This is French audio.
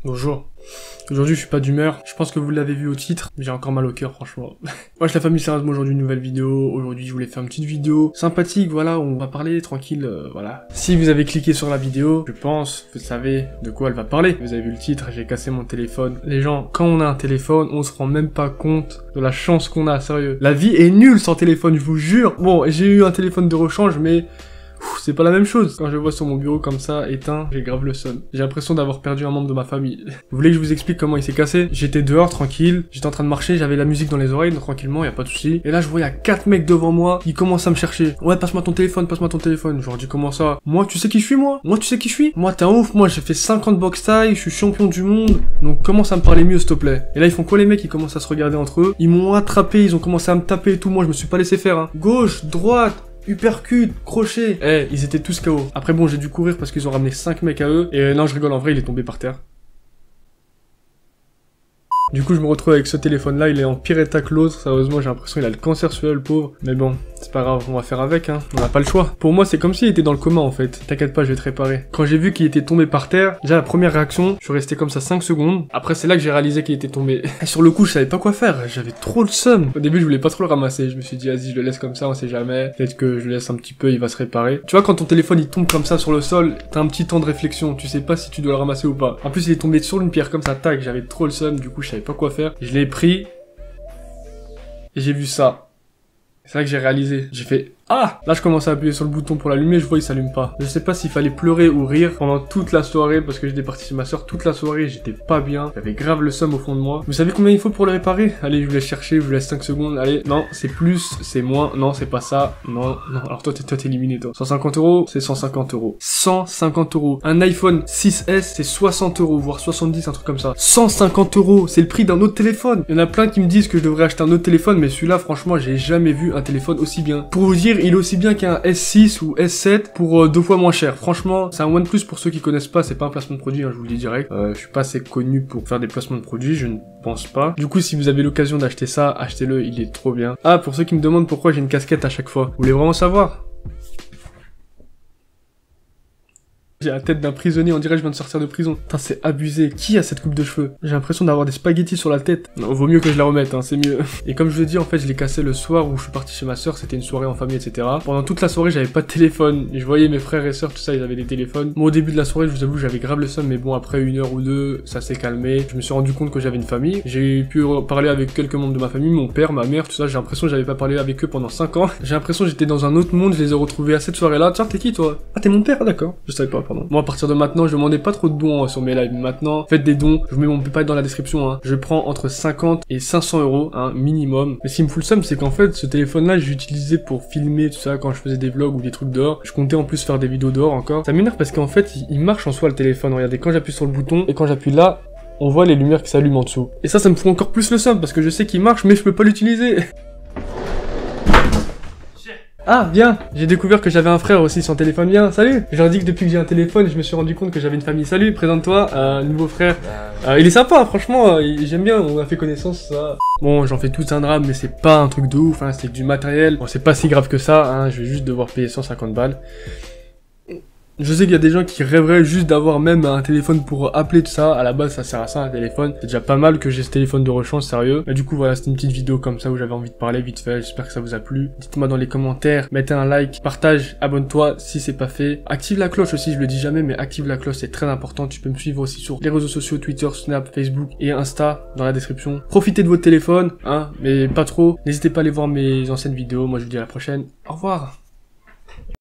Bonjour. Aujourd'hui je suis pas d'humeur, je pense que vous l'avez vu au titre, j'ai encore mal au cœur franchement. Wesh la famille, sérieusement aujourd'hui une nouvelle vidéo, aujourd'hui je voulais faire une petite vidéo sympathique, voilà, on va parler tranquille, voilà. Si vous avez cliqué sur la vidéo, je pense, vous savez de quoi elle va parler. Vous avez vu le titre, j'ai cassé mon téléphone. Les gens, quand on a un téléphone, on se rend même pas compte de la chance qu'on a, sérieux. La vie est nulle sans téléphone, je vous jure. Bon, j'ai eu un téléphone de rechange, mais... c'est pas la même chose. Quand je vois sur mon bureau comme ça, éteint, j'ai grave le seum. J'ai l'impression d'avoir perdu un membre de ma famille. Vous voulez que je vous explique comment il s'est cassé? J'étais dehors, tranquille, j'étais en train de marcher, j'avais la musique dans les oreilles, tranquillement, y a pas de souci. Et là, je vois, y a 4 mecs devant moi, ils commencent à me chercher. Ouais, passe-moi ton téléphone, passe-moi ton téléphone. Je leur dis, comment ça? Moi, tu sais qui je suis, moi? Moi, tu sais qui je suis? Moi, t'es un ouf, moi, j'ai fait 50 box taille, je suis champion du monde. Donc, commence à me parler mieux, s'il te plaît. Et là, ils font quoi, les mecs? Ils commencent à se regarder entre eux. Ils m'ont attrapé, ils ont commencé à me taper et tout. Moi, je me suis pas laissé faire, hein. Gauche, droite, uppercut, crochet. Eh, ils étaient tous KO. Après bon, j'ai dû courir parce qu'ils ont ramené 5 mecs à eux. Et non, je rigole, en vrai, il est tombé par terre. Du coup, je me retrouve avec ce téléphone-là, il est en pire état que l'autre. Sérieusement, j'ai l'impression qu'il a le cancer celui-là, le pauvre. Mais bon, c'est pas grave, on va faire avec, hein. On n'a pas le choix. Pour moi, c'est comme s'il était dans le coma, en fait. T'inquiète pas, je vais te réparer. Quand j'ai vu qu'il était tombé par terre, déjà la première réaction, je suis resté comme ça 5 secondes. Après, c'est là que j'ai réalisé qu'il était tombé. Et sur le coup, je savais pas quoi faire. J'avais trop le seum. Au début, je voulais pas trop le ramasser. Je me suis dit, vas-y, je le laisse comme ça, on sait jamais. Peut-être que je le laisse un petit peu, il va se réparer. Tu vois, quand ton téléphone il tombe comme ça sur le sol, t'as un petit temps de réflexion. Tu sais pas si tu dois le ramasser ou pas. En plus, il est tombé sur une pierre comme ça, tac. J'avais trop le seum. Du coup, je savais pas quoi faire. Je l'ai pris et j'ai vu ça. C'est là que j'ai réalisé. J'ai fait ah! Là, je commence à appuyer sur le bouton pour l'allumer, je vois il s'allume pas. Je sais pas s'il fallait pleurer ou rire pendant toute la soirée parce que j'étais parti chez ma soeur toute la soirée, j'étais pas bien. J'avais grave le seum au fond de moi. Vous savez combien il faut pour le réparer? Allez, je vous laisse chercher, je vous laisse 5 secondes. Allez, non, c'est plus, c'est moins, non, c'est pas ça. Non, non. Alors toi, t'es éliminé, toi. 150 €, c'est 150 €. 150 €. Un iPhone 6S, c'est 60 €, voire 70, un truc comme ça. 150 €, c'est le prix d'un autre téléphone. Il y en a plein qui me disent que je devrais acheter un autre téléphone, mais celui-là, franchement, j'ai jamais vu un téléphone aussi bien. Pour vous dire, il est aussi bien qu'un S6 ou S7 pour 2 fois moins cher. Franchement, c'est un OnePlus pour ceux qui connaissent pas, c'est pas un placement de produit, hein, je vous le dis direct. Je suis pas assez connu pour faire des placements de produits, je ne pense pas. Du coup, si vous avez l'occasion d'acheter ça, achetez-le, il est trop bien. Ah, pour ceux qui me demandent pourquoi j'ai une casquette à chaque fois, vous voulez vraiment savoir? J'ai la tête d'un prisonnier, on dirait que je viens de sortir de prison. Putain, c'est abusé. Qui a cette coupe de cheveux? J'ai l'impression d'avoir des spaghettis sur la tête. Non, vaut mieux que je la remette, hein, c'est mieux. Et comme je vous l'ai dit, en fait, je l'ai cassé le soir où je suis parti chez ma soeur, c'était une soirée en famille, etc. Pendant toute la soirée, j'avais pas de téléphone. Et je voyais mes frères et sœurs, tout ça, ils avaient des téléphones. Moi, au début de la soirée, je vous avoue, j'avais grave le seum, mais bon, après 1 heure ou 2, ça s'est calmé. Je me suis rendu compte que j'avais une famille. J'ai pu parler avec quelques membres de ma famille, mon père, ma mère, tout ça. J'ai l'impression que j'avais pas parlé avec eux pendant 5 ans. J'ai l'impression que j'étais dans un autre monde, je les ai retrouvés à cette soirée-là. Tiens, t'es qui, toi? Ah, t'es mon père, d'accord. Je savais pas, pardon. Moi, à partir de maintenant, je demandais pas trop de dons sur mes lives. Maintenant, faites des dons. Je vous mets mon PayPal dans la description, hein. Je prends entre 50 et 500 €, hein, minimum. Mais ce qui me fout le seum, c'est qu'en fait, ce téléphone-là, je l'utilisais pour filmer tout ça quand je faisais des vlogs ou des trucs dehors. Je comptais en plus faire des vidéos dehors encore. Ça m'énerve parce qu'en fait, il marche en soi le téléphone. Regardez, quand j'appuie sur le bouton et quand j'appuie là, on voit les lumières qui s'allument en dessous. Et ça me fout encore plus le seum parce que je sais qu'il marche, mais je peux pas l'utiliser. Ah, viens! J'ai découvert que j'avais un frère aussi sur le téléphone. Viens, salut! Je leur dis que depuis que j'ai un téléphone, je me suis rendu compte que j'avais une famille. Salut, présente-toi, nouveau frère. Il est sympa, franchement, j'aime bien, on a fait connaissance, ça. Bon, j'en fais tout un drame, mais c'est pas un truc de ouf, hein, c'est du matériel. Bon, c'est pas si grave que ça, hein, je vais juste devoir payer 150 balles. Je sais qu'il y a des gens qui rêveraient juste d'avoir même un téléphone pour appeler tout ça. À la base, ça sert à ça, un téléphone. C'est déjà pas mal que j'ai ce téléphone de rechange, sérieux. Mais du coup, voilà, c'était une petite vidéo comme ça où j'avais envie de parler vite fait. J'espère que ça vous a plu. Dites-moi dans les commentaires, mettez un like, partage, abonne-toi si c'est pas fait. Active la cloche aussi, je le dis jamais, mais active la cloche, c'est très important. Tu peux me suivre aussi sur les réseaux sociaux, Twitter, Snap, Facebook et Insta dans la description. Profitez de votre téléphone, hein, mais pas trop. N'hésitez pas à aller voir mes anciennes vidéos. Moi, je vous dis à la prochaine. Au revoir.